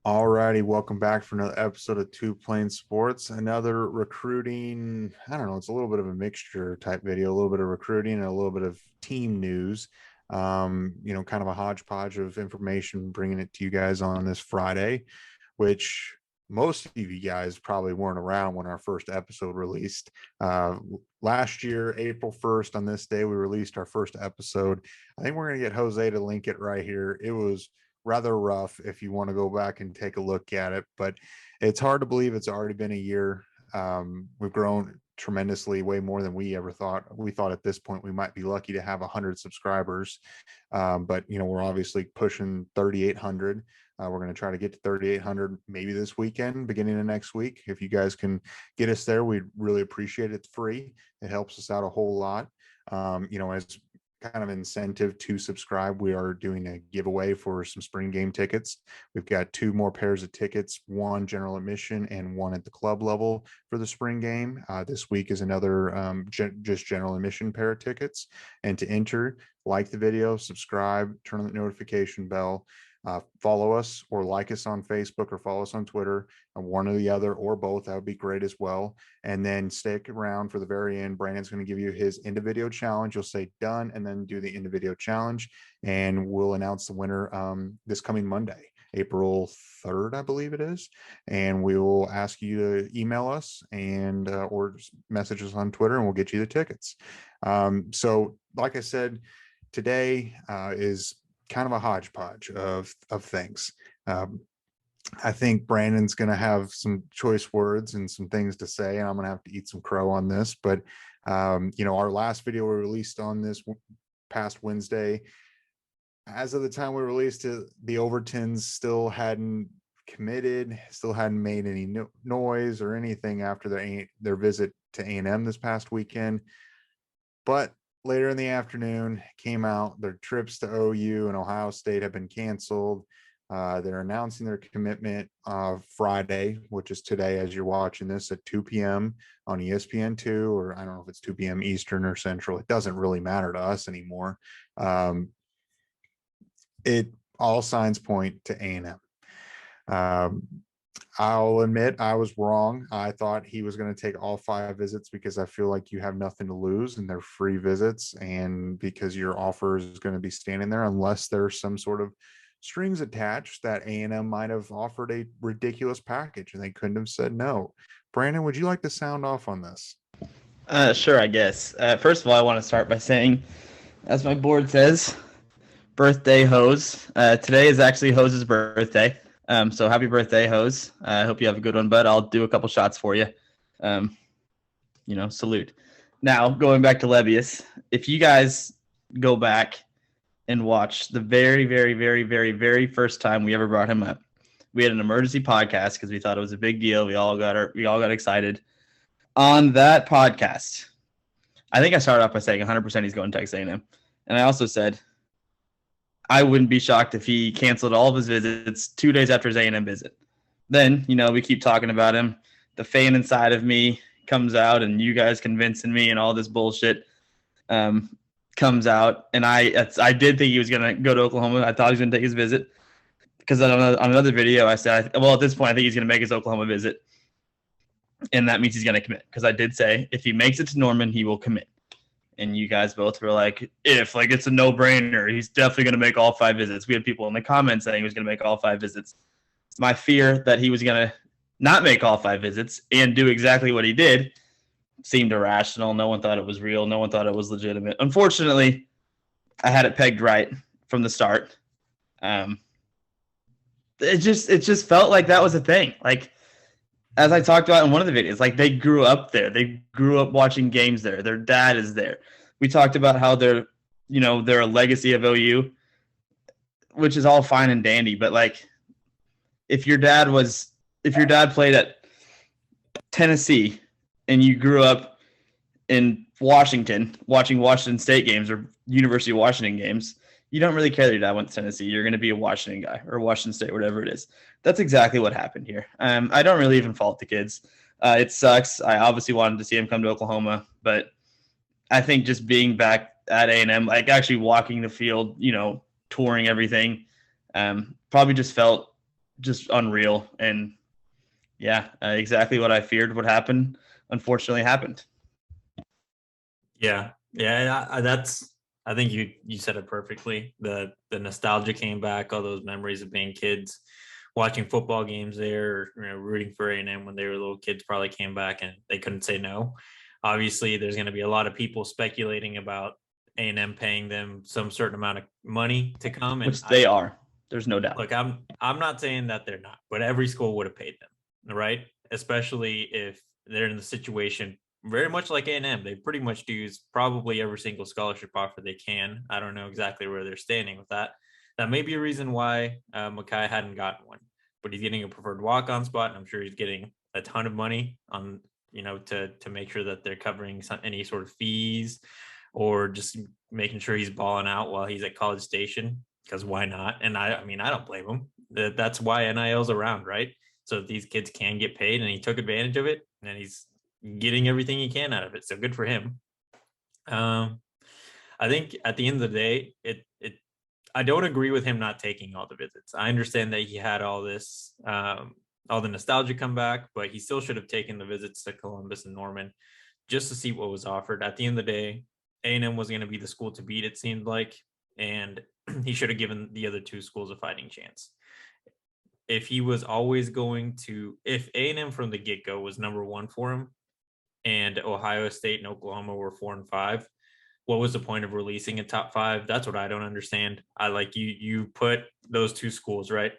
Alrighty, welcome back for another episode of Two Plane Sports. Another recruiting, I don't know, it's a little bit of a mixture type video, a little bit of recruiting and a little bit of team news. Kind of a hodgepodge of information, bringing it to you guys on this Friday, which most of you guys probably weren't around when our first episode released. Uh, Last year, April 1st, on this day, we released our first episode. I think we're going to get Jose to link it right here. It was rather rough if you want to go back and take a look at it, but it's hard to believe it's already been a year. We've grown tremendously, way more than we ever thought. We thought at this point we might be lucky to have 100 subscribers, but we're obviously pushing 3,800. We're going to try to get to 3,800 maybe this weekend, beginning of next week. If you guys can get us there, we'd really appreciate it. It's free. It helps us out a whole lot. As kind of incentive to subscribe, we are doing a giveaway for some spring game tickets. We've got two more pairs of tickets, one general admission and one at the club level for the spring game. This week is another just general admission pair of tickets. And to enter, like the video, subscribe, turn on the notification bell. Follow us or like us on Facebook or follow us on Twitter, one or the other or both. That would be great as well. And then stick around for the very end. Brandon's going to give you his end of video challenge. You'll say done and then do the end of video challenge. And we'll announce the winner this coming Monday, April 3rd, I believe it is. And we will ask you to email us and or message us on Twitter and we'll get you the tickets. So like I said, today is kind of a hodgepodge of things. I think Brandon's going to have some choice words and some things to say, and I'm going to have to eat some crow on this. But our last video we released on this past Wednesday, as of the time we released it, the Overtons still hadn't committed, still hadn't made any noise or anything after their visit to A&M this past weekend. But later in the afternoon came out their trips to OU and Ohio State have been canceled. They're announcing their commitment Friday, which is today as you're watching this at 2 p.m. on ESPN2, or I don't know if it's 2 p.m. Eastern or Central. It doesn't really matter to us anymore. It all signs point to A&M. I'll admit I was wrong. I thought he was going to take all 5 visits because I feel like you have nothing to lose and they're free visits, and because your offer is going to be standing there unless there's some sort of strings attached that A&M might have offered a ridiculous package and they couldn't have said no. Brandon, would you like to sound off on this? Sure, I guess. First of all, I want to start by saying, as my board says, birthday Hose. Today is actually Hose's birthday. So happy birthday, Hose. I hope you have a good one, bud. I'll do a couple shots for you. Salute. Now, going back to Lebbeus, if you guys go back and watch the very, very, very, very, very first time we ever brought him up, we had an emergency podcast because we thought it was a big deal. We all got excited. On that podcast, I think I started off by saying 100% he's going to Texas A&M. And I also said I wouldn't be shocked if he canceled all of his visits 2 days after his A&M visit. Then, we keep talking about him. The fan inside of me comes out, and you guys convincing me and all this bullshit comes out. And I did think he was going to go to Oklahoma. I thought he was going to take his visit because on another video I said, at this point, I think he's going to make his Oklahoma visit. And that means he's going to commit because I did say if he makes it to Norman, he will commit. And you guys both were like, it's a no-brainer. He's definitely going to make all 5 visits. We had people in the comments saying he was going to make all 5 visits. My fear that he was going to not make all 5 visits and do exactly what he did seemed irrational. No one thought it was real. No one thought it was legitimate. Unfortunately, I had it pegged right from the start. It just felt like that was a thing. Like, as I talked about in one of the videos, like they grew up there. They grew up watching games there. Their dad is there. We talked about how they're a legacy of OU, which is all fine and dandy. But like, if your dad played at Tennessee and you grew up in Washington watching Washington State games or University of Washington games, you don't really care that your dad went to Tennessee. You're going to be a Washington guy or Washington State, whatever it is. That's exactly what happened here. I don't really even fault the kids. It sucks. I obviously wanted to see him come to Oklahoma, but I think just being back at A&M, like actually walking the field, touring everything, probably just felt just unreal. And yeah, exactly what I feared would happen, unfortunately happened. Yeah. I think you said it perfectly. The nostalgia came back, all those memories of being kids, watching football games there, rooting for A&M when they were little kids probably came back and they couldn't say no. Obviously, there's going to be a lot of people speculating about A&M paying them some certain amount of money to come, and Which they are. There's no doubt. Look, I'm not saying that they're not, but every school would have paid them, right? Especially if they're in the situation very much like A&M. They pretty much use probably every single scholarship offer they can. I don't know exactly where they're standing with that. That may be a reason why Mackay hadn't gotten one, but he's getting a preferred walk-on spot, and I'm sure he's getting a ton of money on to make sure that they're covering any sort of fees or just making sure he's balling out while he's at College Station, because why not? And I mean, I don't blame him. That's why NIL's around, right? So these kids can get paid, and he took advantage of it, and he's getting everything he can out of it. So good for him. I think at the end of the day, I don't agree with him not taking all the visits. I understand that he had all this, all the nostalgia come back, but he still should have taken the visits to Columbus and Norman just to see what was offered. At the end of the day, A&M was going to be the school to beat, it seemed like, and he should have given the other two schools a fighting chance. If he was always going to, if A&M from the get-go was number one for him, and Ohio State and Oklahoma were 4 and 5, what was the point of releasing a top 5? That's what I don't understand. I like you put those two schools, right?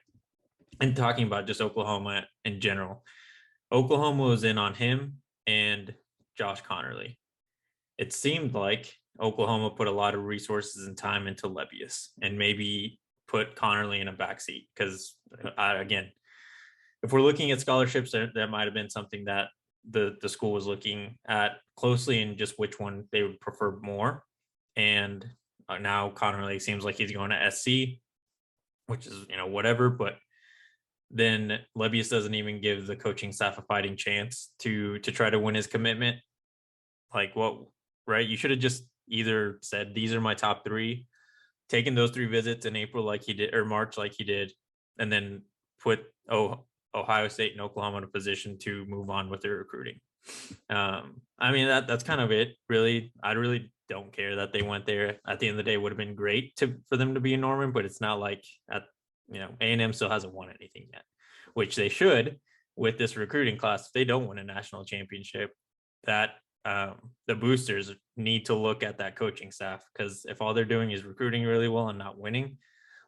And talking about just Oklahoma in general, Oklahoma was in on him and Josh Connerly. It seemed like Oklahoma put a lot of resources and time into Lebbeus and maybe put Connerly in a backseat because, again, if we're looking at scholarships, that might have been something that the school was looking at closely and just which one they would prefer more. And now Connerly seems like he's going to SC, which is, whatever. But then Lebbeus doesn't even give the coaching staff a fighting chance to try to win his commitment. Like, what, right? You should have just either said, these are my top 3, taken those 3 visits in April like he did, or March like he did, and then put Ohio State and Oklahoma in a position to move on with their recruiting. I mean, that's kind of it, really. I really don't care that they went there. At the end of the day, it would have been great for them to be in Norman, but it's not like A&M still hasn't won anything yet, which they should with this recruiting class. If they don't win a national championship, that the boosters need to look at that coaching staff, because if all they're doing is recruiting really well and not winning,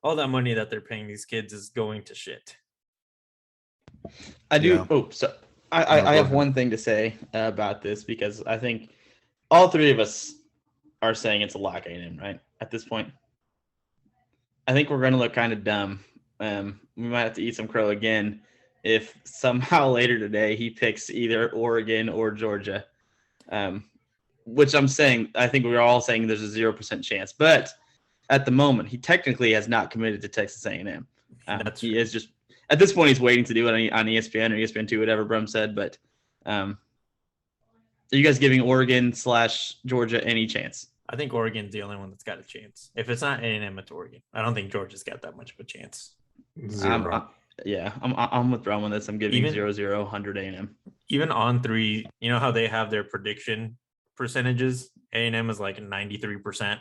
all that money that they're paying these kids is going to shit. I do. Yeah. Oh, so I have one thing to say about this, because I think all 3 of us are saying it's a lock A&M, right? At this point, I think we're going to look kind of dumb. We might have to eat some crow again if somehow later today he picks either Oregon or Georgia, which I'm saying, I think we're all saying there's a 0% chance. But at the moment, he technically has not committed to Texas A&M. He is just, at this point, he's waiting to do it on ESPN or ESPN2, whatever Brum said. But are you guys giving Oregon/Georgia any chance? I think Oregon's the only one that's got a chance. If it's not A&M, it's Oregon. I don't think Georgia's got that much of a chance. 0. I'm with Brum on this. I'm giving 0-0, 100 A&M. Even on 3, you know how they have their prediction percentages? A&M is like 93%.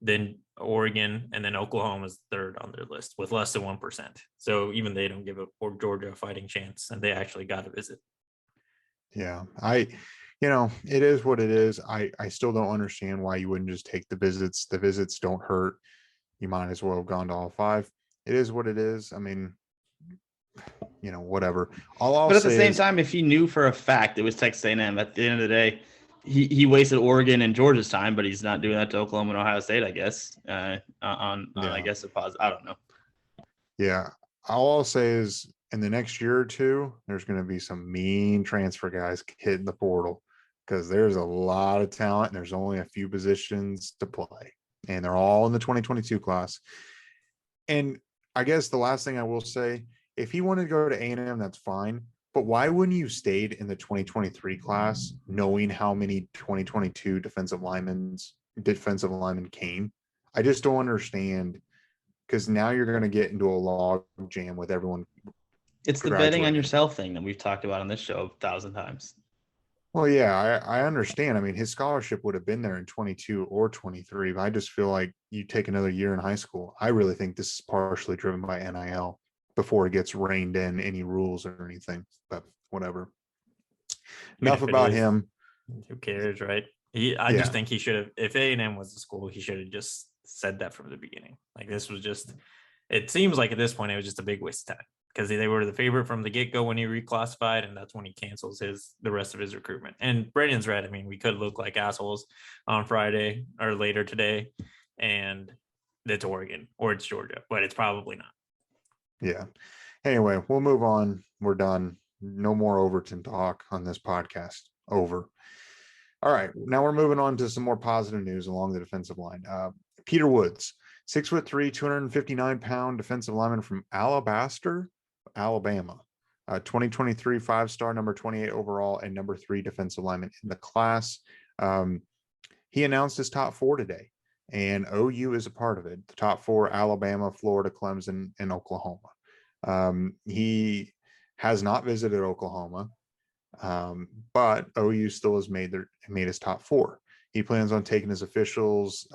Then Oregon and then Oklahoma is 3rd on their list with less than 1%. So even they don't give Georgia a fighting chance, and they actually got a visit. Yeah, it is what it is. I still don't understand why you wouldn't just take the visits. The visits don't hurt. You might as well have gone to all 5. It is what it is. I mean, whatever. But at the same time, if he knew for a fact it was Texas A&M, at the end of the day, he wasted Oregon and Georgia's time, but he's not doing that to Oklahoma and Ohio State, I guess. I guess a positive. I don't know. Yeah, all I'll say is in the next year or 2, there's going to be some mean transfer guys hitting the portal, because there's a lot of talent and there's only a few positions to play, and they're all in the 2022 class. And I guess the last thing I will say, if he wanted to go to A&M, that's fine. But why wouldn't you stayed in the 2023 class, knowing how many 2022 defensive linemen came? I just don't understand, because now you're going to get into a log jam with everyone It's the betting on yourself thing that we've talked about on this show 1,000 times. Well, yeah, I understand. I mean, his scholarship would have been there in 22 or 23, but I just feel like you take another year in high school. I really think this is partially driven by NIL before it gets reined in any rules or anything, but whatever. Enough about him. Who cares, right? I just think he should have, if A&M was the school, he should have just said that from the beginning. Like, this was just, it seems like at this point, it was just a big waste of time because they were the favorite from the get-go when he reclassified, and that's when he cancels the rest of his recruitment. And Brandon's right. I mean, we could look like assholes on Friday or later today, and it's Oregon or it's Georgia, but it's probably not. Yeah. Anyway, we'll move on. We're done. No more Overton talk on this podcast. Over. All right. Now we're moving on to some more positive news along the defensive line. Peter Woods, 6'3", 259-pound defensive lineman from Alabaster, Alabama. 2023 5-star, number 28 overall, and number 3 defensive lineman in the class. He announced his top 4 today, and OU is a part of it. The top 4: Alabama, Florida, Clemson, and Oklahoma. He has not visited Oklahoma, but OU still has made his top 4. He plans on taking his officials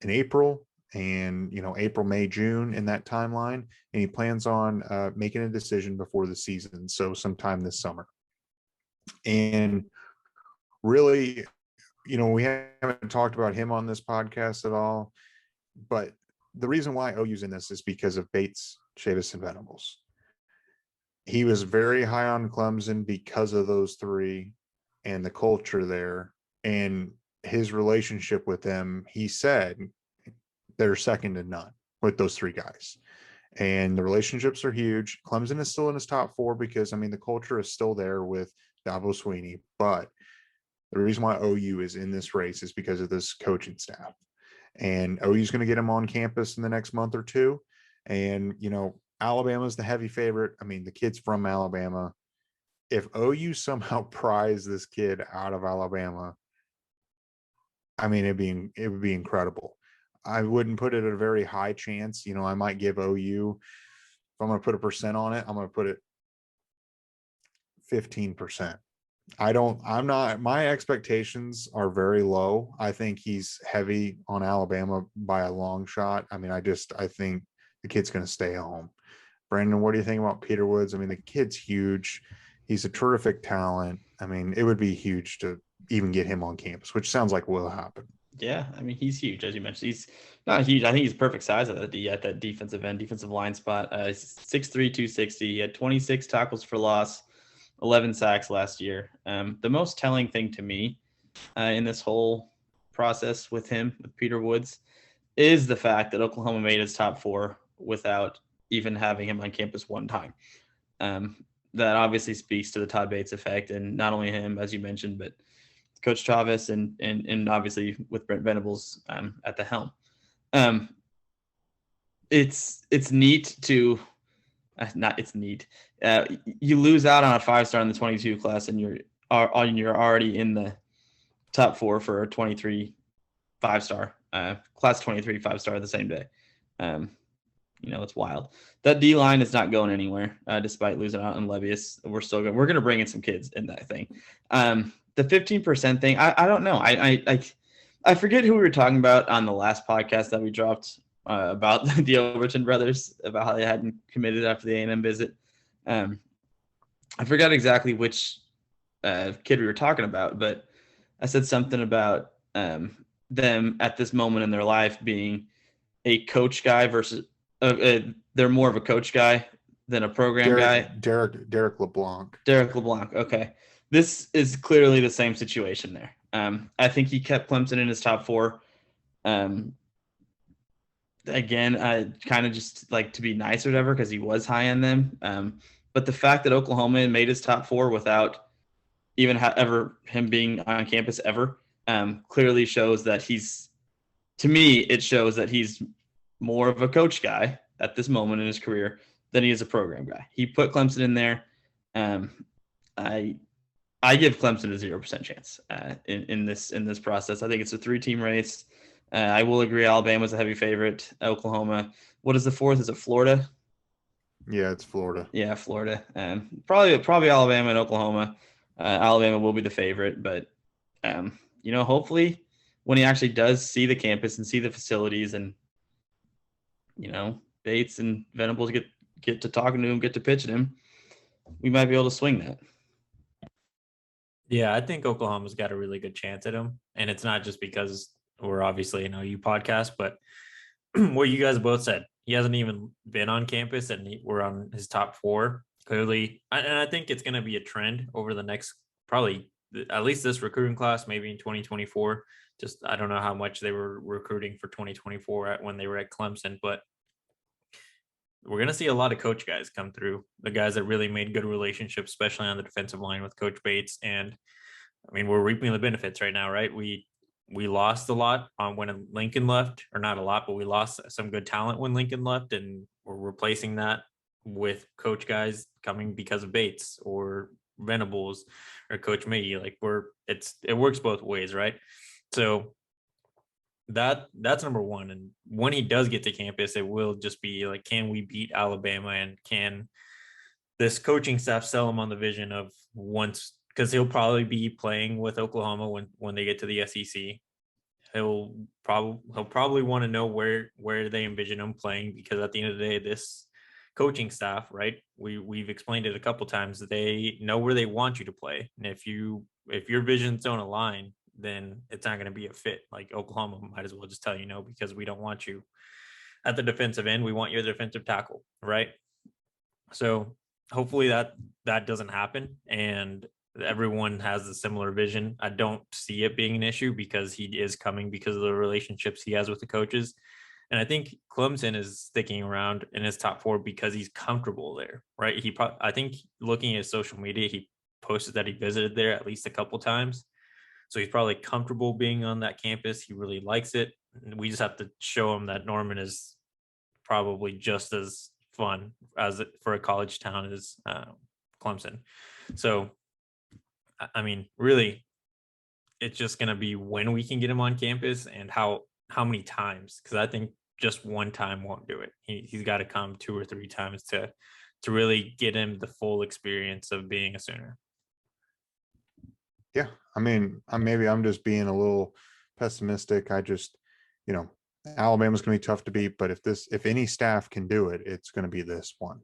in April, and April, May, June, in that timeline, and he plans on making a decision before the season, so sometime this summer. And really, we haven't talked about him on this podcast at all, but the reason why OU's in this is because of Bates, Chavis, and Venables. He was very high on Clemson because of those 3 and the culture there and his relationship with them. He said they're second to none with those 3 guys. And the relationships are huge. Clemson is still in his top 4 because, the culture is still there with Dabo Swinney. But the reason why OU is in this race is because of this coaching staff. And OU's going to get him on campus in the next month or 2. And, Alabama's the heavy favorite. The kid's from Alabama. If OU somehow pries this kid out of Alabama, it would be incredible. I wouldn't put it at a very high chance. I might give OU, if I'm going to put a percent on it, I'm going to put it 15%. My expectations are very low. I think he's heavy on Alabama by a long shot. I think the kid's going to stay home. Brandon, what do you think about Peter Woods? The kid's huge. He's a terrific talent. It would be huge to even get him on campus, which sounds like will happen. Yeah, he's huge, as you mentioned. He's not huge. I think he's perfect size at that defensive end, defensive line spot. 6'3", 260. He had 26 tackles for loss, 11 sacks last year. The most telling thing to me in this whole process with Peter Woods, is the fact that Oklahoma made his top 4 without even having him on campus one time. That obviously speaks to the Todd Bates effect, and not only him, as you mentioned, but Coach Travis and obviously with Brent Venables at the helm. It's neat to it's neat. You lose out on a 5-star in the 22 class, and you're already in the top 4 for a 23 5-star class 23 5-star the same day. It's wild. That D line is not going anywhere, despite losing out on Lebbeus. We're going to bring in some kids in that thing. The 15% thing, I don't know. I forget who we were talking about on the last podcast that we dropped about the Overton brothers, about how they hadn't committed after the A&M visit. I forgot exactly which kid we were talking about, but I said something about them at this moment in their life being a coach guy versus they're more of a coach guy than a program guy. Derek LeBlanc. Derek LeBlanc. Okay. This is clearly the same situation there. I think he kept Clemson in his top 4. Again, I kind of just like to be nice or whatever because he was high on them. But the fact that Oklahoma made his top 4 without even ever him being on campus ever clearly shows that it shows that he's more of a coach guy at this moment in his career than he is a program guy. He put Clemson in there. I give Clemson a 0% chance in this process. I think it's a 3-team race. I will agree Alabama's a heavy favorite. Oklahoma. What is the 4th? Is it Florida? Yeah, it's Florida. Yeah, Florida. Probably Alabama and Oklahoma. Alabama will be the favorite, but hopefully when he actually does see the campus and see the facilities, and Bates and Venables get to talking to him, get to pitching him, we might be able to swing that. Yeah, I think Oklahoma's got a really good chance at him, and it's not just because we're obviously an OU podcast, but what you guys both said. He hasn't even been on campus, and we're on his top 4 clearly. And I think it's going to be a trend over the next probably at least this recruiting class, maybe in 2024. Just I don't know how much they were recruiting for 2024 when they were at Clemson, but we're going to see a lot of coach guys come through, the guys that really made good relationships, especially on the defensive line with Coach Bates. And I mean, we're reaping the benefits right now, right? We lost a lot when Lincoln left, or not a lot, but we lost some good talent when Lincoln left, and we're replacing that with coach guys coming because of Bates or Venables or Coach Miggy. Like it works both ways, right? So that's number one. And when he does get to campus, it will just be like, can we beat Alabama, and can this coaching staff sell him on the vision of once, because he'll probably be playing with Oklahoma when they get to the SEC. He'll probably want to know where they envision him playing, because at the end of the day, this coaching staff, right? We've explained it a couple times. They know where they want you to play, and if your visions don't align, then it's not going to be a fit. Like Oklahoma might as well just tell you no, because we don't want you at the defensive end. We want you as a defensive tackle, right? So hopefully that doesn't happen, and everyone has a similar vision. I don't see it being an issue, because he is coming because of the relationships he has with the coaches. And I think Clemson is sticking around in his top 4 because he's comfortable there, right? I think looking at his social media, he posted that he visited there at least a couple times. So he's probably comfortable being on that campus. He really likes it. We just have to show him that Norman is probably just as fun as for a college town as Clemson. So, I mean, really, it's just going to be when we can get him on campus and how many times, because I think just one time won't do it. He's got to come 2 or 3 times to really get him the full experience of being a Sooner. Yeah, I mean, maybe I'm just being a little pessimistic. I just, Alabama's going to be tough to beat, but if any staff can do it, it's going to be this one.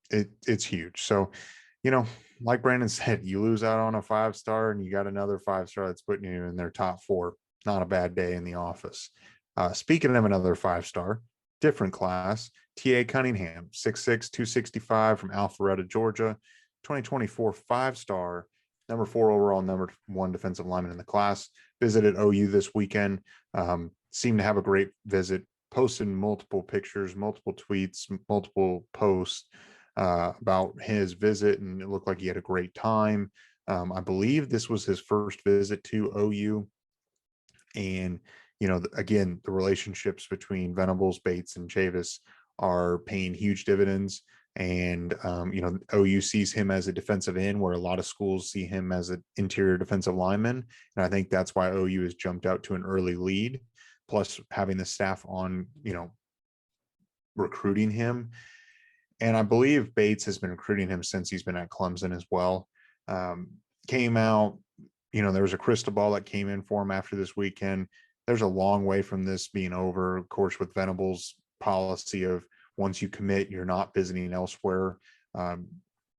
It's huge. So, like Brandon said, you lose out on a 5-star and you got another 5-star that's putting you in their top 4. Not a bad day in the office. Speaking of another 5-star, different class, T.A. Cunningham, 6'6", 265 from Alpharetta, Georgia, 2024 5-star, number 4 overall, number 1 defensive lineman in the class. Visited OU this weekend. Seemed to have a great visit. Posted multiple pictures, multiple tweets, multiple posts about his visit, and it looked like he had a great time. I believe this was his first visit to OU. And, again, the relationships between Venables, Bates, and Chavis are paying huge dividends. And, OU sees him as a defensive end, where a lot of schools see him as an interior defensive lineman. And I think that's why OU has jumped out to an early lead, plus having the staff on, recruiting him. And I believe Bates has been recruiting him since he's been at Clemson as well. Came out, there was a crystal ball that came in for him after this weekend. There's a long way from this being over, of course, with Venables' policy of once you commit, you're not visiting elsewhere.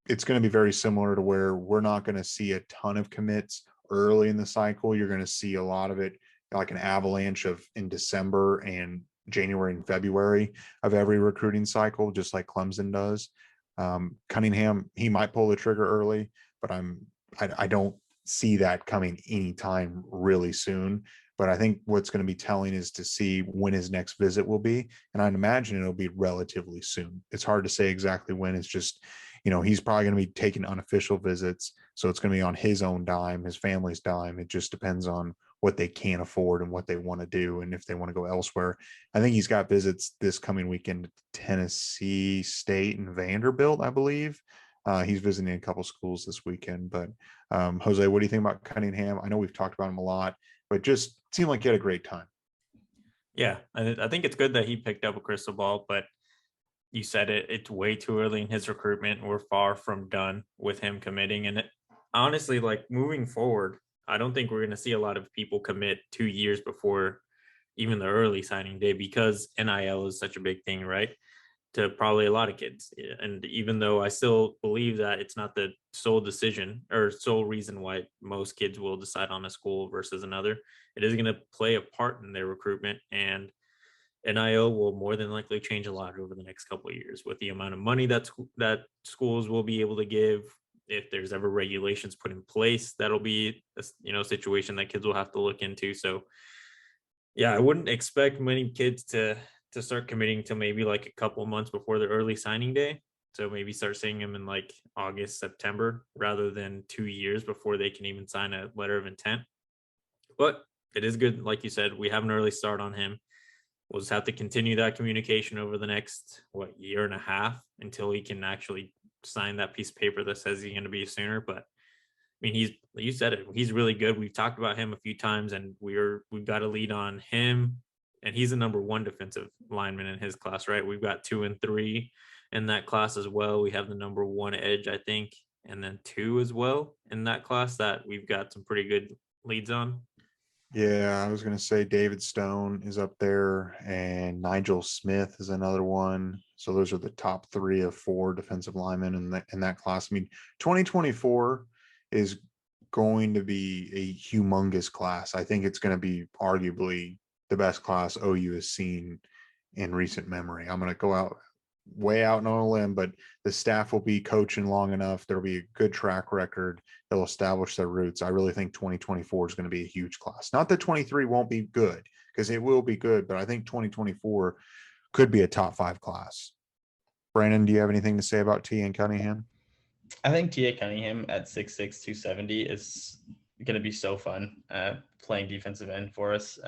It's going to be very similar to where we're not going to see a ton of commits early in the cycle. You're going to see a lot of it like an avalanche in December and January and February of every recruiting cycle, just like Clemson does. Cunningham, he might pull the trigger early, but I don't see that coming anytime really soon. But I think what's going to be telling is to see when his next visit will be. And I'd imagine it'll be relatively soon. It's hard to say exactly when. It's just, he's probably going to be taking unofficial visits. So it's going to be on his own dime, his family's dime. It just depends on what they can afford and what they want to do, and if they want to go elsewhere. I think he's got visits this coming weekend to Tennessee State and Vanderbilt, I believe. He's visiting a couple schools this weekend. But Jose, what do you think about Cunningham? I know we've talked about him a lot, but just seemed like he had a great time. Yeah, I think it's good that he picked up a crystal ball, but you said it, it's way too early in his recruitment. We're far from done with him committing. And honestly, like moving forward, I don't think we're going to see a lot of people commit 2 years before even the early signing day because NIL is such a big thing, right? To probably a lot of kids. And even though I still believe that it's not the sole decision or sole reason why most kids will decide on a school versus another, it is going to play a part in their recruitment. And NIL will more than likely change a lot over the next couple of years with the amount of money that schools will be able to give. If there's ever regulations put in place, that'll be a situation that kids will have to look into. So yeah, I wouldn't expect many kids to start committing to maybe like a couple months before the early signing day. So maybe start seeing them in like August, September, rather than 2 years before they can even sign a letter of intent. But it is good, like you said, we have an early start on him. We'll just have to continue that communication over the next year and a half until he can actually sign that piece of paper that says he's going to be a Sooner. But I mean, you said it, he's really good. We've talked about him a few times, and we've got a lead on him, and he's the number one defensive lineman in his class, right? We've got 2 and 3 in that class as well. We have the number 1 edge, I think, and then 2 as well in that class that we've got some pretty good leads on. Yeah, I was going to say David Stone is up there, and Nigel Smith is another one. So those are the top 3 of 4 defensive linemen in that class. I mean, 2024 is going to be a humongous class. I think it's going to be arguably the best class OU has seen in recent memory. I'm going to go way out on a limb, but the staff will be coaching long enough. There'll be a good track record. They'll establish their roots. I really think 2024 is going to be a huge class. Not that 23 won't be good, because it will be good, but I think 2024 could be a top 5 class. Brandon, do you have anything to say about T.A. Cunningham? I think T.A. Cunningham at 6'6", 270 is going to be so fun playing defensive end for us.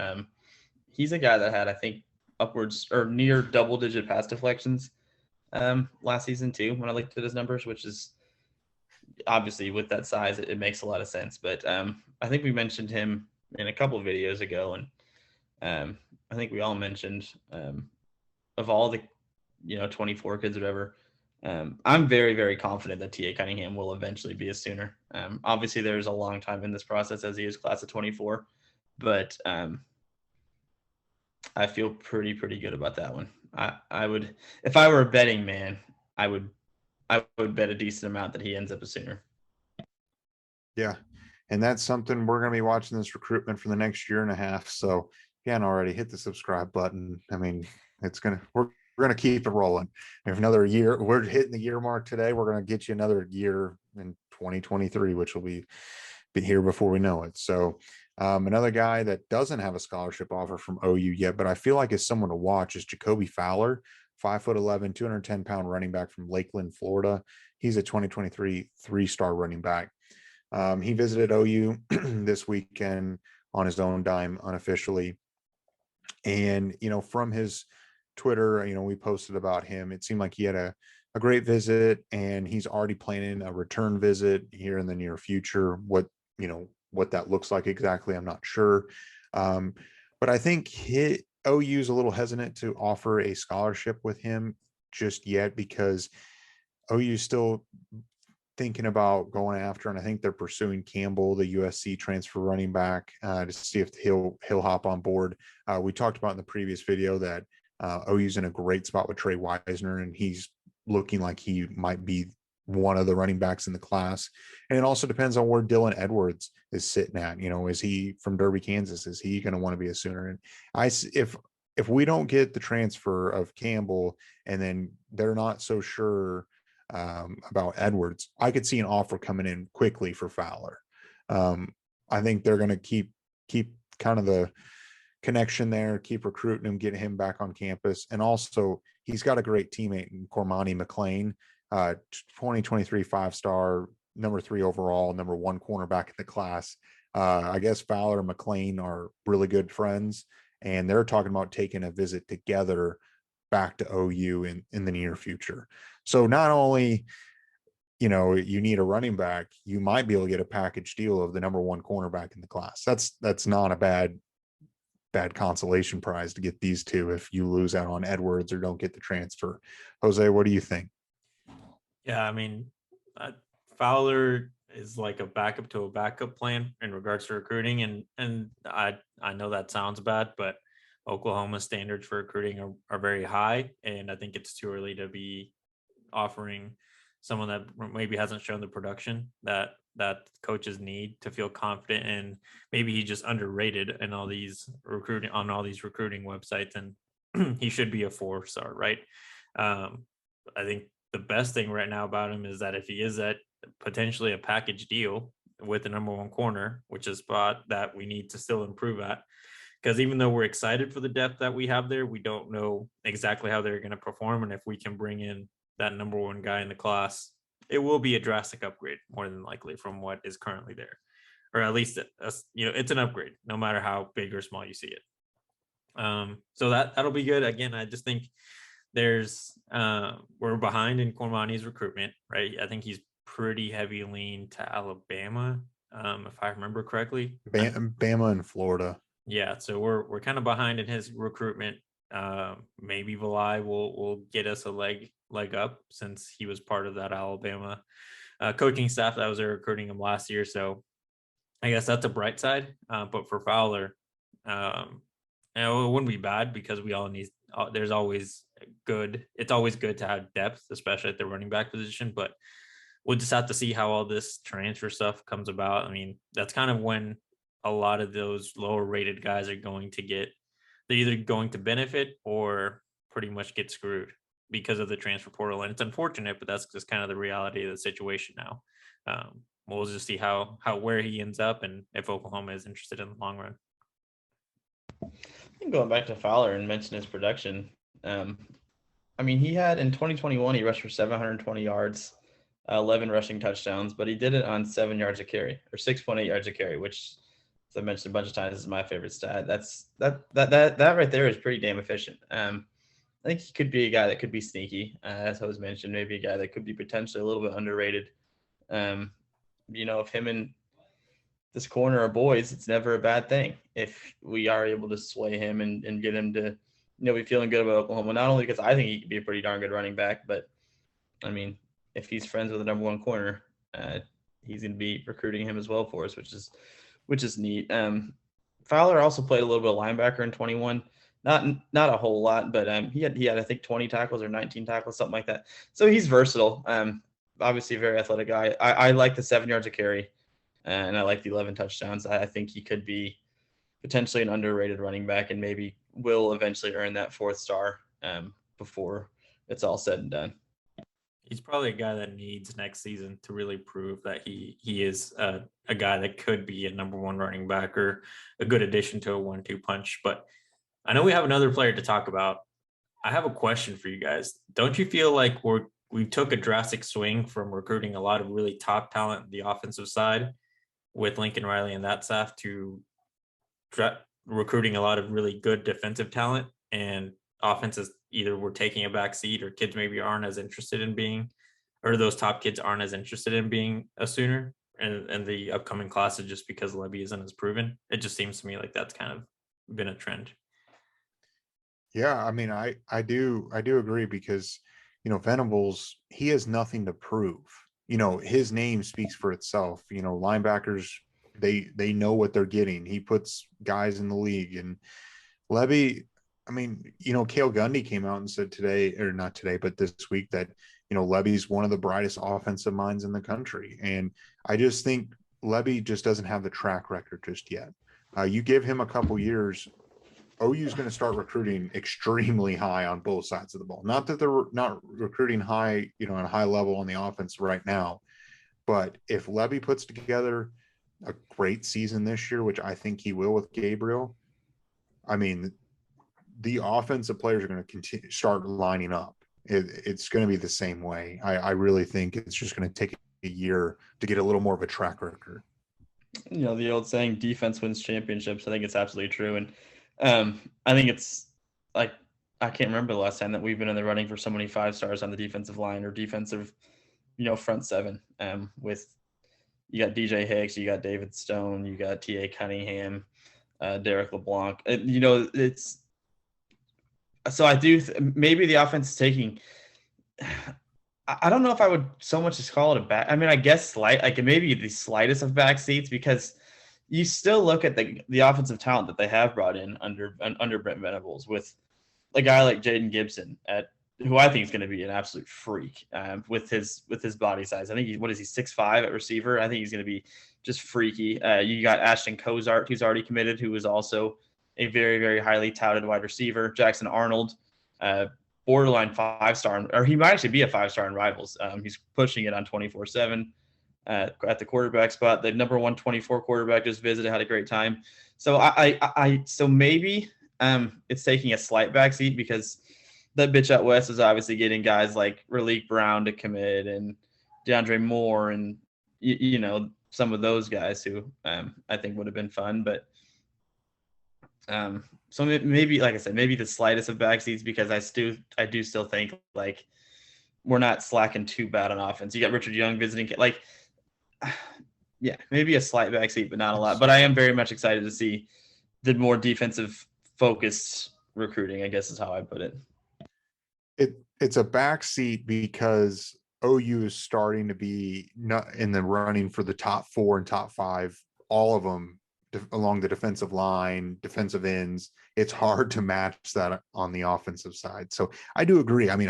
He's a guy that had, I think, upwards or near double-digit pass deflections last season too, when I looked at his numbers, which is obviously with that size, it makes a lot of sense. But I think we mentioned him in a couple of videos ago, and I think we all mentioned of all the 24 kids or whatever, I'm very, very confident that T.A. Cunningham will eventually be a Sooner. Obviously, there's a long time in this process as he is class of 24, but I feel pretty good about that one. I would, if I were a betting man, I would bet a decent amount that he ends up a Sooner. Yeah, and that's something we're going to be watching this recruitment for the next year and a half. So again, already hit the subscribe button. I mean, we're going to keep it rolling. If another year, we're hitting the year mark today, we're going to get you another year in 2023, which will be here before we know it. So another guy that doesn't have a scholarship offer from OU yet, but I feel like is someone to watch, is Jacobe Fowler, 5'11", 210-pound running back from Lakeland, Florida. He's a 2023 3-star running back. He visited OU this weekend on his own dime, unofficially. And, from his Twitter, we posted about him. It seemed like he had a great visit, and he's already planning a return visit here in the near future. What that looks like exactly, I'm not sure. But I think OU is a little hesitant to offer a scholarship with him just yet, because OU is still thinking about going after, and I think they're pursuing Campbell, the USC transfer running back, to see if he'll hop on board. We talked about in the previous video that OU's in a great spot with Trey Wisner, and he's looking like he might be one of the running backs in the class. And it also depends on where Dylan Edwards is sitting at. Is he from Derby, Kansas? Is he going to want to be a Sooner? And if we don't get the transfer of Campbell, and then they're not so sure about Edwards, I could see an offer coming in quickly for Fowler. I think they're going to keep kind of the connection there, keep recruiting him, get him back on campus. And also, he's got a great teammate in Cormani McLean, 2023 5-star, number 3 overall, number 1 cornerback in the class. I guess Fowler and McLean are really good friends, and they're talking about taking a visit together back to OU in the near future. So not only, you need a running back, you might be able to get a package deal of the number 1 cornerback in the class. That's not a bad bad consolation prize to get these two if you lose out on Edwards or don't get the transfer. Jose, what do you think? Yeah, I mean, Fowler is like a backup to a backup plan in regards to recruiting, and I know that sounds bad, but Oklahoma's standards for recruiting are very high, and I think it's too early to be offering someone that maybe hasn't shown the production that coaches need to feel confident, and maybe he's just underrated in all these recruiting websites, and he should be a 4-star, right? I think the best thing right now about him is that if he is at potentially a package deal with the number one corner, which is a spot that we need to still improve at, because even though we're excited for the depth that we have there, we don't know exactly how they're going to perform. And if we can bring in that number one guy in the class, it will be a drastic upgrade more than likely from what is currently there, or at least it's an upgrade no matter how big or small you see it. So that'll be good. Again, I just think we're behind in Cormani's recruitment, right? I think he's pretty heavy lean to Alabama, if I remember correctly. Bama and Florida. Yeah, so we're kind of behind in his recruitment. Maybe Valai will get us a leg up since he was part of that Alabama coaching staff that was recruiting him last year. So I guess that's a bright side. But for Fowler, it wouldn't be bad because we all need. It's always good to have depth, especially at the running back position. But we'll just have to see how all this transfer stuff comes about. I mean, that's kind of when a lot of those lower rated guys are going to they're either going to benefit or pretty much get screwed because of the transfer portal. And it's unfortunate, but that's just kind of the reality of the situation now. We'll just see where he ends up and if Oklahoma is interested in the long run. Going back to Fowler and mention his production. I mean, he had in 2021, he rushed for 720 yards, 11 rushing touchdowns, but he did it on 7 yards a carry or 6.8 yards a carry, which, as I mentioned a bunch of times, is my favorite stat. That right there is pretty damn efficient. I think he could be a guy that could be sneaky, as I was mentioned, maybe a guy that could be potentially a little bit underrated. If him and this corner are boys, it's never a bad thing if we are able to sway him and get him to, be feeling good about Oklahoma. Not only because I think he could be a pretty darn good running back, but I mean, if he's friends with the number one corner, he's going to be recruiting him as well for us, which is neat. Fowler also played a little bit of linebacker in 21. Not a whole lot, but he had I think 20 tackles or 19 tackles, something like that. So he's versatile. Obviously a very athletic guy. I like the 7 yards of carry, and I like the 11 touchdowns. I think he could be potentially an underrated running back, and maybe will eventually earn that 4th star before it's all said and done. He's probably a guy that needs next season to really prove that he is a guy that could be a number one running back or a good addition to a 1-2 punch. But I know we have another player to talk about. I have a question for you guys. Don't you feel like we took a drastic swing from recruiting a lot of really top talent on the offensive side with Lincoln Riley and that staff to recruiting a lot of really good defensive talent, and offenses either were taking a back seat or kids maybe aren't as interested in being, or those top kids aren't as interested in being a Sooner and the upcoming classes just because Lebby isn't as proven? It just seems to me like that's kind of been a trend. Yeah, I mean, I do agree because, Venables, he has nothing to prove. His name speaks for itself. Linebackers, they know what they're getting. He puts guys in the league. And Lebby, I mean, Cale Gundy came out and said today, or not today, but this week, that, Lebby's one of the brightest offensive minds in the country. And I just think Lebby just doesn't have the track record just yet. You give him a couple years, OU is going to start recruiting extremely high on both sides of the ball. Not that they're not recruiting high, at a high level on the offense right now, but if Lebby puts together a great season this year, which I think he will with Gabriel, I mean, the offensive players are going to start lining up. It's going to be the same way. I really think it's just going to take a year to get a little more of a track record. The old saying, defense wins championships. I think it's absolutely true. And I think it's like, I can't remember the last time that we've been in the running for so many 5 stars on the defensive line or defensive, front 7. With, you got DJ Hicks, you got David Stone, you got T.A. Cunningham, Derek LeBlanc. It's so I do maybe the offense is taking. I don't know if I would so much as call it a back. I mean, I guess maybe the slightest of back seats, because you still look at the offensive talent that they have brought in under Brent Venables, with a guy like Jaden Gibson who I think is going to be an absolute freak with his body size. I think he's 6'5" at receiver. I think he's going to be just freaky. You got Ashton Cozart, who's already committed, who is also a very, very highly touted wide receiver. Jackson Arnold, borderline 5-star, or he might actually be a 5-star in Rivals. He's pushing it on 24/7 at the quarterback spot. The number 124 quarterback just visited, had a great time. So so maybe it's taking a slight backseat, because that bitch out west is obviously getting guys like Raleek Brown to commit, and DeAndre Moore, and some of those guys who I think would have been fun. But so maybe, like I said, maybe the slightest of backseats, because I do still think like we're not slacking too bad on offense. You got Richard Young visiting, like, yeah, maybe a slight backseat, but not a lot. But I am very much excited to see the more defensive focused recruiting, I guess is how I put it. It's a backseat because OU is starting to be not in the running for the top 4 and top 5, all of them along the defensive line, defensive ends. It's hard to match that on the offensive side. So I do agree. I mean,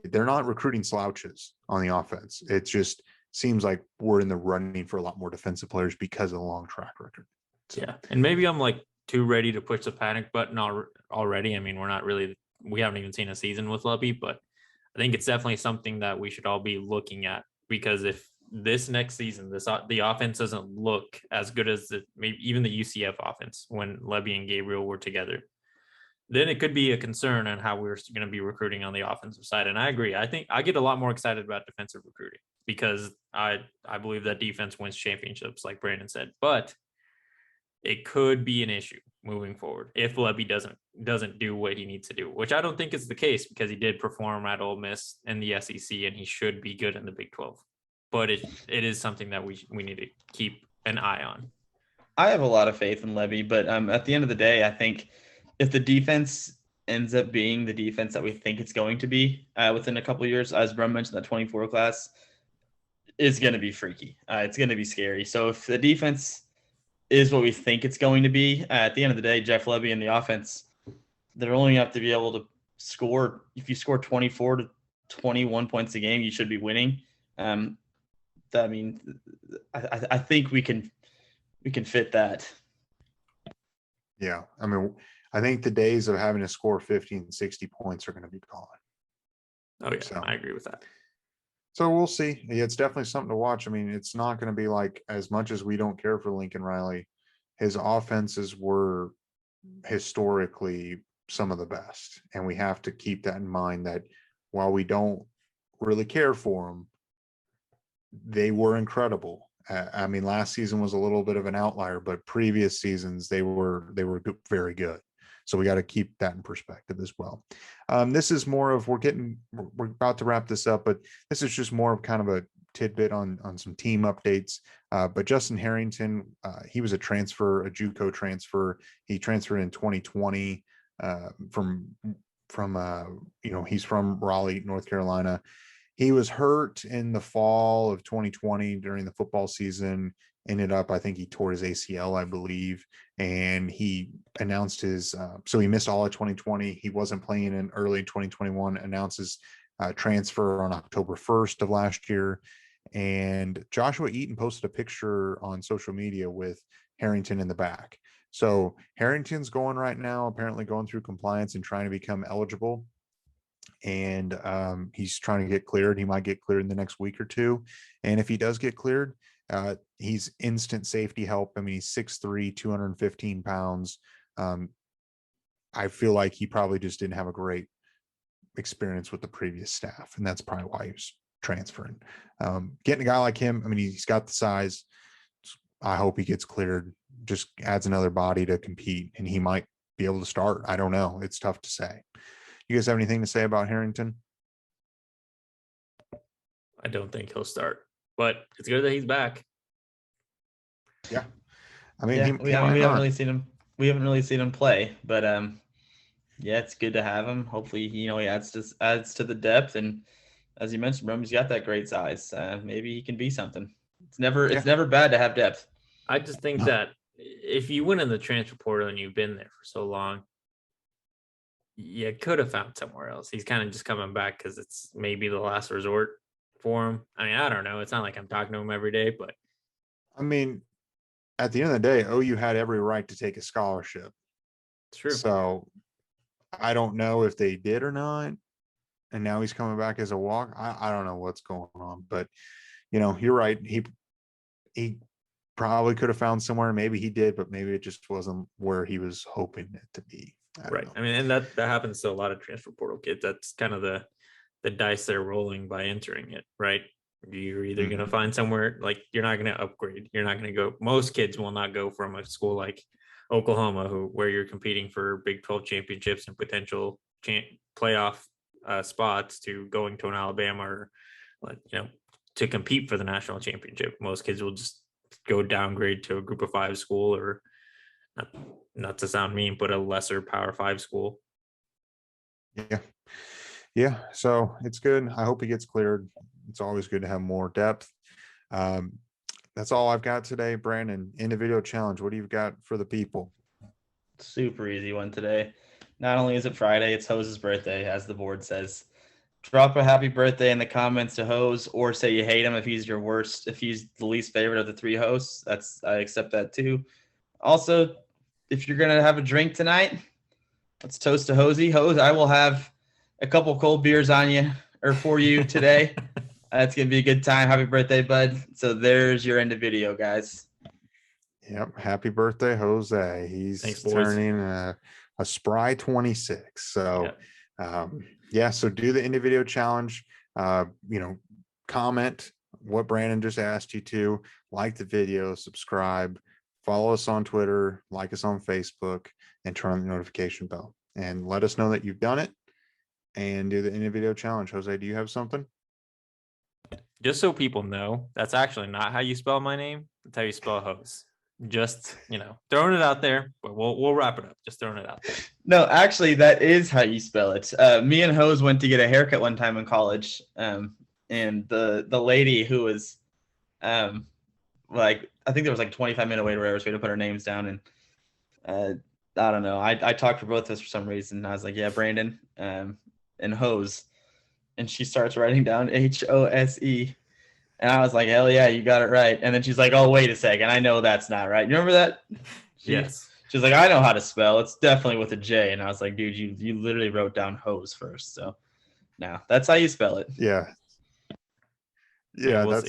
they're not recruiting slouches on the offense. It just seems like we're in the running for a lot more defensive players because of the long track record. So. Yeah, and maybe I'm like too ready to push the panic button already. I mean, we haven't even seen a season with Lebby, but I think it's definitely something that we should all be looking at, because if this next season, the offense doesn't look as good as maybe even the UCF offense when Lebby and Gabriel were together, then it could be a concern on how we're going to be recruiting on the offensive side. And I agree. I think I get a lot more excited about defensive recruiting, because I believe that defense wins championships, like Brandon said, but it could be an issue moving forward if Lebby doesn't do what he needs to do, which I don't think is the case, because he did perform at Ole Miss in the SEC, and he should be good in the Big 12. But it is something that we need to keep an eye on. I have a lot of faith in Lebby, but at the end of the day, I think if the defense ends up being the defense that we think it's going to be within a couple of years, as Brum mentioned, that 24 class is going to be freaky. It's going to be scary. So if the defense is what we think it's going to be, at the end of the day, Jeff Lebby and the offense, they're only have to be able to score. If you score 24 to 21 points a game, you should be winning. I mean, I think we can fit that. Yeah. I mean, I think the days of having to score 50 and 60 points are going to be gone. Oh yeah, so I agree with that. So we'll see. Yeah, it's definitely something to watch. I mean, it's not going to be like, as much as we don't care for Lincoln Riley, his offenses were historically some of the best. And we have to keep that in mind, that while we don't really care for them, they were incredible. I mean, last season was a little bit of an outlier, but previous seasons they were very good. So we got to keep that in perspective as well. This is more of, we're about to wrap this up, but this is just more of kind of a tidbit on some team updates. But Justin Harrington, he was a JUCO transfer. He transferred in 2020 from he's from Raleigh, North Carolina. He was hurt in the fall of 2020 during the football season. Ended up, I think he tore his ACL, I believe, and he announced so he missed all of 2020. He wasn't playing in early 2021, announces transfer on October 1st of last year. And Joshua Eaton posted a picture on social media with Harrington in the back. So Harrington's going right now, apparently going through compliance and trying to become eligible. And he's trying to get cleared. He might get cleared in the next week or two. And if he does get cleared, he's instant safety help. I mean, he's 6'3", 215 pounds. I feel like he probably just didn't have a great experience with the previous staff, and that's probably why he was transferring. Getting a guy like him, I mean, he's got the size. I hope he gets cleared. Just adds another body to compete, and he might be able to start. I don't know. It's tough to say. You guys have anything to say about Harrington? I don't think he'll start, but it's good that he's back. Yeah. I mean, we haven't really seen him we haven't really seen him play, but yeah, it's good to have him. Hopefully, he adds to the depth, and as you mentioned, Rome, he's got that great size. Maybe he can be something. It's Yeah. never bad to have depth. I just think that if you went in the transfer portal and you've been there for so long, you could have found somewhere else. He's kind of just coming back because it's maybe the last resort for him. I mean, I don't know. It's not like I'm talking to him every day, but I mean, at the end of the day, OU had every right to take a scholarship. true. So I don't know if they did or not. And now he's coming back as a walk. I don't know what's going on, but you're right. He probably could have found somewhere. Maybe he did, but maybe it just wasn't where he was hoping it to be. Right. I mean, and that happens to a lot of transfer portal kids. That's kind of the dice they're rolling by entering it, right? You're either going to find somewhere, like, you're not going to upgrade. You're not going to go. Most kids will not go from a school like Oklahoma, where you're competing for Big 12 championships and potential playoff spots, to going to an Alabama or, to compete for the national championship. Most kids will just go downgrade to a Group of 5 school, or not to sound mean, but a lesser Power 5 school. Yeah. So it's good. I hope he gets cleared. It's always good to have more depth. That's all I've got today, Brandon. Individual challenge. What do you got for the people? Super easy one today. Not only is it Friday, it's Hose's birthday, as the board says. Drop a happy birthday in the comments to Hose, or say you hate him if he's your worst, if he's the least favorite of the 3 hosts. I accept that too. Also, if you're gonna have a drink tonight, let's toast to Hosey. Hose, I will have a couple cold beers on you, or for you today. It's gonna be a good time. Happy birthday, bud. So there's your end of video, guys. Yep. Happy birthday, Jose. He's turning a spry 26. So so do the individual challenge. Comment what Brandon just asked you to, like the video, subscribe, follow us on Twitter, like us on Facebook, and turn on the notification bell, and let us know that you've done it, and do the individual challenge. Jose, do you have something? Just so people know, that's actually not how you spell my name. That's how you spell Hose. Just, throwing it out there, but we'll wrap it up. Just throwing it out there. No, actually, that is how you spell it. Me and Hose went to get a haircut one time in college, and the lady who was, I think there was like a 25-minute wait or whatever, so we had to put our names down, and I don't know. I talked for both of us for some reason. I was like, yeah, Brandon, and Hose, and she starts writing down Hose. And I was like, hell yeah, you got it right. And then she's like, oh, wait a second. I know that's not right. You remember that? Yes. She's like, I know how to spell. It's definitely with a J. And I was like, dude, you literally wrote down Hose first. So now that's how you spell it. Yeah. Yeah, we'll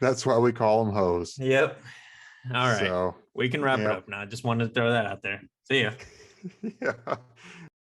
that's why we call them Hose. Yep. All right. So we can wrap it up now. Just wanted to throw that out there. See ya. Yeah.